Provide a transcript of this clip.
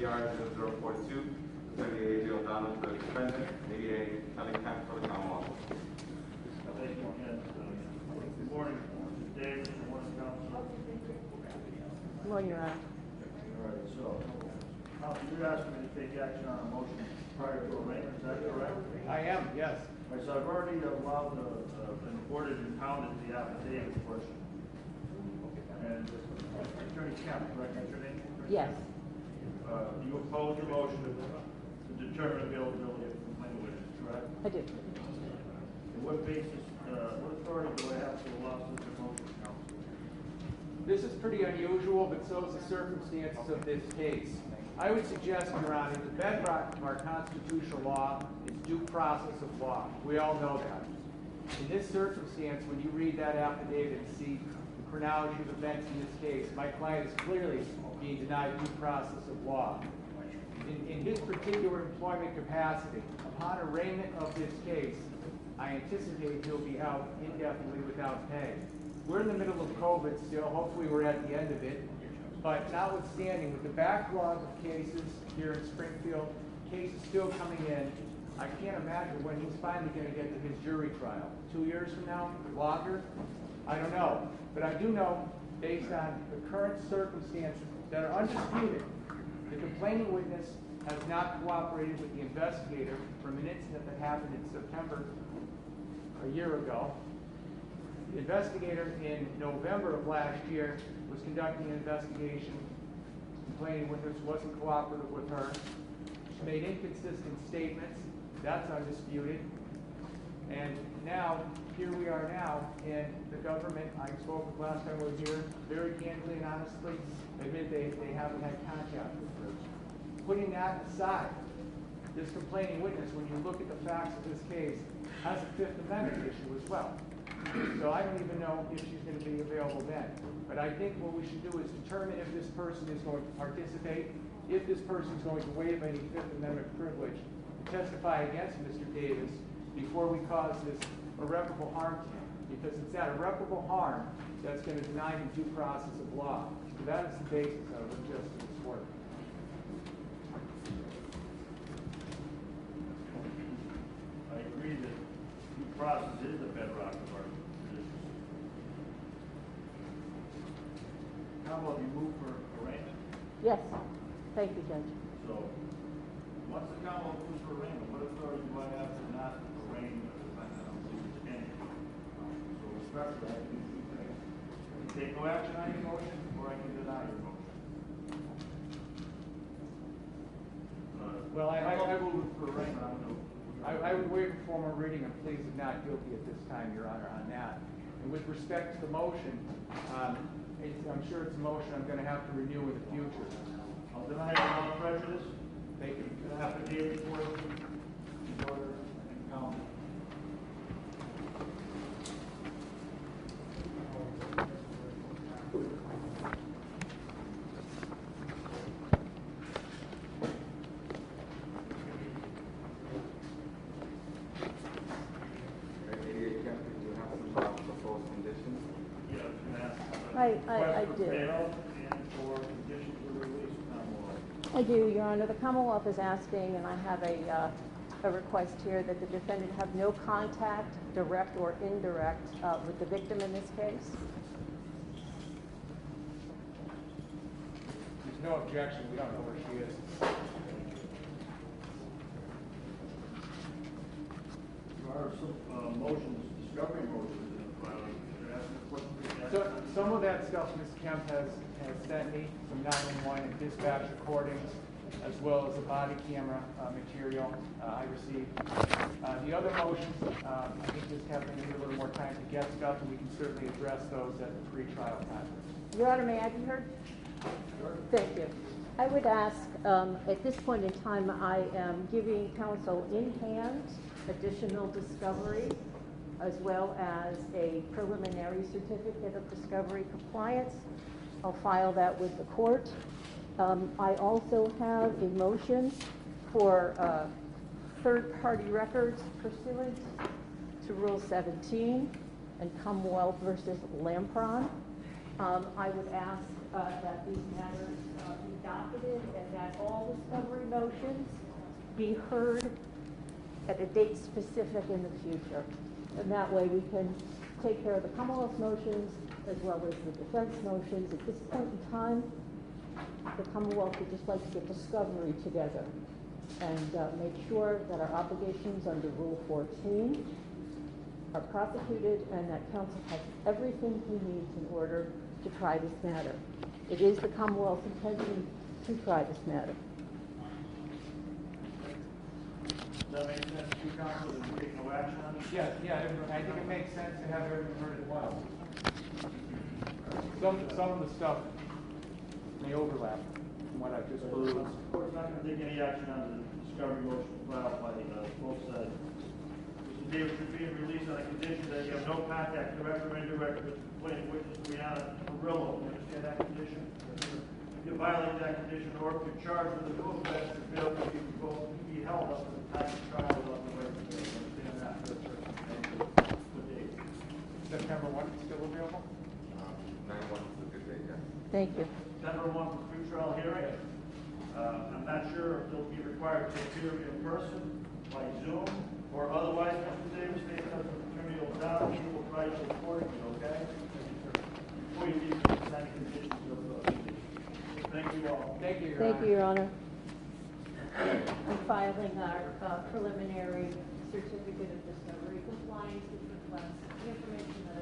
PR0042, Attorney A.J. O'Donnell for the defendant, ADA County Counsel for the Commonwealth. Thank you again. Good morning, Mr. Davis. Good morning, Counsel. Good morning, Your Honor. All right, so, Counsel, you asked me to take action on a motion prior to arraignment, is that correct? I am, yes. All right, so I've already allowed been recorded and counted the affidavit portion. And Attorney Kemp, correct, that's your name? Yes. You oppose the motion to determine availability of complaint witness, correct? I do. And what basis, what authority do I have to allow such a motion, Counsel? This is pretty unusual, but so is the circumstances of this case. I would suggest, Your Honor, the bedrock of our constitutional law is due process of law. We all know that. In this circumstance, when you read that affidavit and see the chronology of events in this case, my client is clearly being denied due process of law. In his particular employment capacity, upon arraignment of this case, I anticipate he'll be out indefinitely without pay. We're in the middle of COVID still. Hopefully we're at the end of it. But notwithstanding, with the backlog of cases here in Springfield, cases still coming in, I can't imagine when he's finally going to get to his jury trial. 2 years from now? Longer? I don't know. But I do know, based on the current circumstances that are undisputed, the complaining witness has not cooperated with the investigator from an incident that happened in September a year ago. The investigator in November of last year was conducting an investigation. The complaining witness wasn't cooperative with her. She made inconsistent statements. That's undisputed. And now, here we are now, and the government, I spoke with last time we were here, very candidly and honestly, admit they haven't had contact with her. Putting that aside, this complaining witness, when you look at the facts of this case, has a Fifth Amendment issue as well. So I don't even know if she's going to be available then. But I think what we should do is determine if this person is going to participate, if this person is going to waive any Fifth Amendment privilege to testify against Mr. Davis before we cause this irreparable harm to him. Because it's that irreparable harm that's going to deny him due process of law. So that is the basis of it, just in this work. I agree that due process is the bedrock of our position. How about you move for arraignment? Yes. Thank you, Judge. So, once the Commonwealth moves for arraignment, what authority do I have to not arraign the defendant on pleas any? So respectfully, I can do two things. I can take no action on your motion, or I can deny your motion. Well, I will move for arraignment. I would waive a formal reading of pleas of not guilty at this time, Your Honor, on that. And with respect to the motion, I'm sure it's a motion I'm going to have to renew in the future. I'll deny it without prejudice. Thank you. Going to have to give it for in order and count. I do. I do, Your Honor. The Commonwealth is asking, and I have a request here, that the defendant have no contact, direct or indirect, with the victim in this case. There's no objection. We don't know where she is. There are some motions, discovery motions in the file. You're asking a question. So some of that stuff Ms. Kemp has sent me, some 911 and dispatch recordings, as well as the body camera material I received. The other motions, I think just have to need a little more time to get stuff, and we can certainly address those at the pre-trial conference. Your Honor, may I be heard? Sure. Thank you. I would ask, at this point in time, I am giving counsel in hand additional discovery, as well as a preliminary certificate of discovery compliance. I'll file that with the court. I also have a motion for third-party records pursuant to Rule 17 and Commonwealth versus Lampron. I would ask that these matters be docketed and that that all discovery motions be heard at a date specific in the future. And that way we can take care of the Commonwealth's motions as well as the defense motions. At this point in time, the Commonwealth would just like to get discovery together and make sure that our obligations under Rule 14 are prosecuted and that counsel has everything he needs in order to try this matter. It is the Commonwealth's intention to try this matter. Does that make sense to you, counsel, that we take no action on it? Yeah, I think it makes sense to have everything heard at once. Some of the stuff may overlap from what I've just The heard. court's not going to take any action on the discovery motion filed by both sides. Mr. Davis is being released on a condition that you have no contact, direct or indirect, with the complainant witness, Brianna Murillo. You understand that condition? If you violate that condition, or if you're charged with a dual offense, you fail to be revoked, you be held up to the time of trial without the right to bail. You understand that? Good day. September 1 still available? 9/1 is a good day, yes. Thank you. September 1 for pretrial hearing. I'm not sure if they'll be required to appear in person, by Zoom, or otherwise, Mr. Davis, based on the attorney O'Donnell, he will try to report you, okay? Before you leave, sign conditions of thank you all. Thank you, Your Thank Honor. you, Your Honor. I'm filing our preliminary certificate of discovery compliance, which reflects the information that